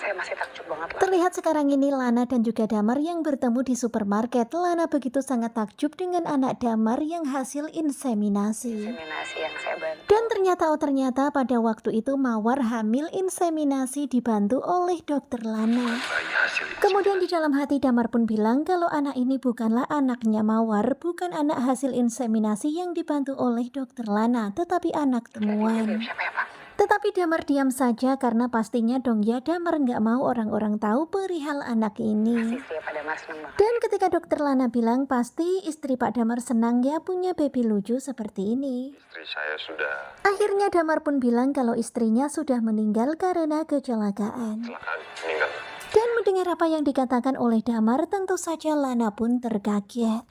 Saya masih takjub banget lah. Terlihat sekarang ini Lana dan juga Damar yang bertemu di supermarket. Lana begitu sangat takjub dengan anak Damar yang hasil inseminasi. Inseminasi yang saya bantu. Dan ternyata pada waktu itu Mawar hamil inseminasi dibantu oleh dokter Lana. Kemudian di dalam hati Damar pun bilang kalau anak ini bukanlah anaknya Mawar, bukan anak hasil inseminasi yang dibantu oleh dokter Lana, tetapi anak temuan. Siapa ya Pak? Tetapi Damar diam saja karena pastinya dong ya Damar nggak mau orang-orang tahu perihal anak ini. Istri Pak Damar seneng banget. Dan ketika dokter Lana bilang pasti istri Pak Damar senang ya punya baby lucu seperti ini. Istri saya sudah Akhirnya Damar pun bilang kalau istrinya sudah meninggal karena kecelakaan. meninggal. Dan mendengar apa yang dikatakan oleh Damar, tentu saja Lana pun terkaget.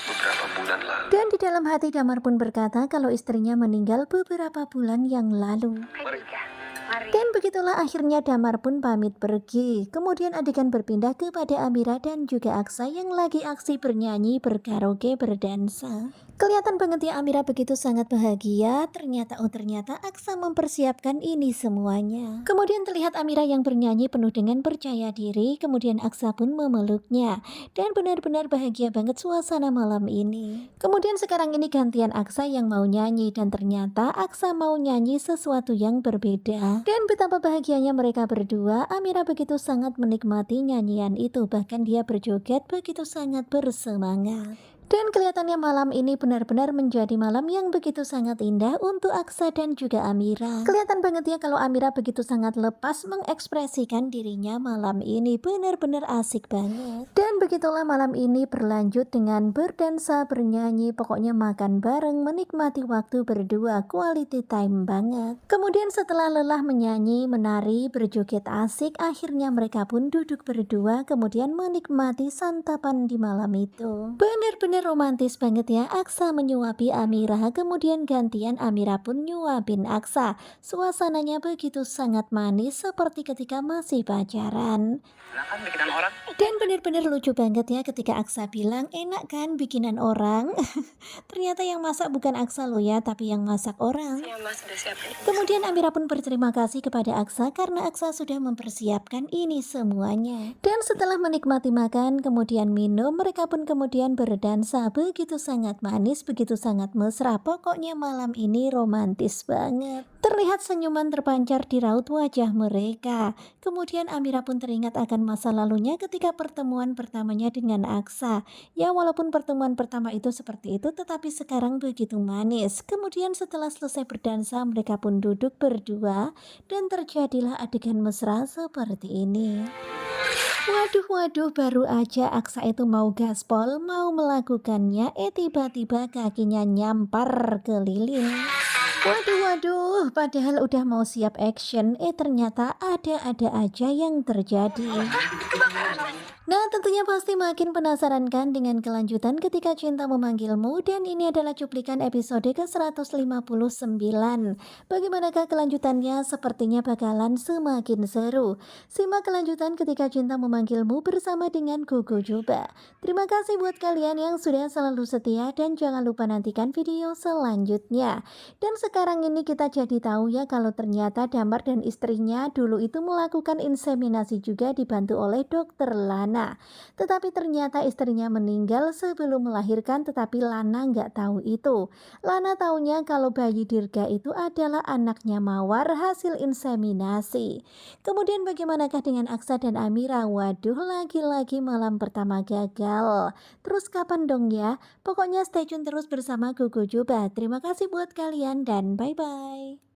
Beberapa bulan lalu. Dan di dalam hati Damar pun berkata kalau istrinya meninggal beberapa bulan yang lalu. Mari. Dan begitulah akhirnya Damar pun pamit pergi. Kemudian adegan berpindah kepada Amira dan juga Aksa yang lagi aksi bernyanyi, berkaraoke, berdansa. Kelihatan banget ya Amira begitu sangat bahagia. Ternyata Aksa mempersiapkan ini semuanya. Kemudian terlihat Amira yang bernyanyi penuh dengan percaya diri. Kemudian Aksa pun memeluknya. Dan benar-benar bahagia banget suasana malam ini. Kemudian sekarang ini gantian Aksa yang mau nyanyi. Dan ternyata Aksa mau nyanyi sesuatu yang berbeda. Dan betapa bahagianya mereka berdua. Amira begitu sangat menikmati nyanyian itu. Bahkan dia berjoget begitu sangat bersemangat. Dan kelihatannya malam ini benar-benar menjadi malam yang begitu sangat indah untuk Aksa dan juga Amira. Kelihatan banget ya kalau Amira begitu sangat lepas mengekspresikan dirinya malam ini. Benar-benar asik banget. Dan begitulah malam ini berlanjut dengan berdansa, bernyanyi, pokoknya makan bareng, menikmati waktu berdua, quality time banget. Kemudian setelah lelah menyanyi, menari, berjoget asik, akhirnya mereka pun duduk berdua kemudian menikmati santapan di malam itu. Benar-benar romantis banget ya. Aksa menyuapi Amira, kemudian gantian Amira pun nyuapin Aksa. Suasananya begitu sangat manis seperti ketika masih pacaran. Enak kan bikinan orang? Dan benar-benar lucu banget ya ketika Aksa bilang enak kan bikinan orang. Ternyata yang masak bukan Aksa loh ya, tapi yang masak orang. Iya Mas, sudah siapin. Kemudian Amira pun berterima kasih kepada Aksa karena Aksa sudah mempersiapkan ini semuanya. Dan setelah menikmati makan, kemudian minum, mereka pun kemudian berdansa begitu sangat manis, begitu sangat mesra. Pokoknya malam ini romantis banget. Terlihat senyuman terpancar di raut wajah mereka. Kemudian Amira pun teringat akan masa lalunya ketika pertemuan pertamanya dengan Aksa. Ya walaupun pertemuan pertama itu seperti itu, tetapi sekarang begitu manis. Kemudian setelah selesai berdansa, mereka pun duduk berdua dan terjadilah adegan mesra seperti ini. Waduh, baru aja Aksa itu mau gaspol, mau melakukannya, tiba-tiba kakinya nyampar ke lilin. Waduh, padahal udah mau siap action, ternyata ada-ada aja yang terjadi. Nah, tentunya pasti makin penasaran kan dengan kelanjutan ketika cinta memanggilmu, dan ini adalah cuplikan episode ke-159. Bagaimanakah kelanjutannya? Sepertinya bakalan semakin seru. Simak kelanjutan ketika cinta memanggilmu bersama dengan Gogo Juba. Terima kasih buat kalian yang sudah selalu setia dan jangan lupa nantikan video selanjutnya. Dan sekarang ini kita jadi tahu ya kalau ternyata Damar dan istrinya dulu itu melakukan inseminasi juga dibantu oleh dokter Lana. Tetapi ternyata istrinya meninggal sebelum melahirkan, tetapi Lana nggak tahu itu. Lana taunya kalau bayi Dirga itu adalah anaknya Mawar hasil inseminasi. Kemudian bagaimanakah dengan Aksa dan Amira? Waduh, lagi-lagi malam pertama gagal. Terus kapan dong ya? Pokoknya stay tune terus bersama Gogo Juba. Terima kasih buat kalian dan bye-bye.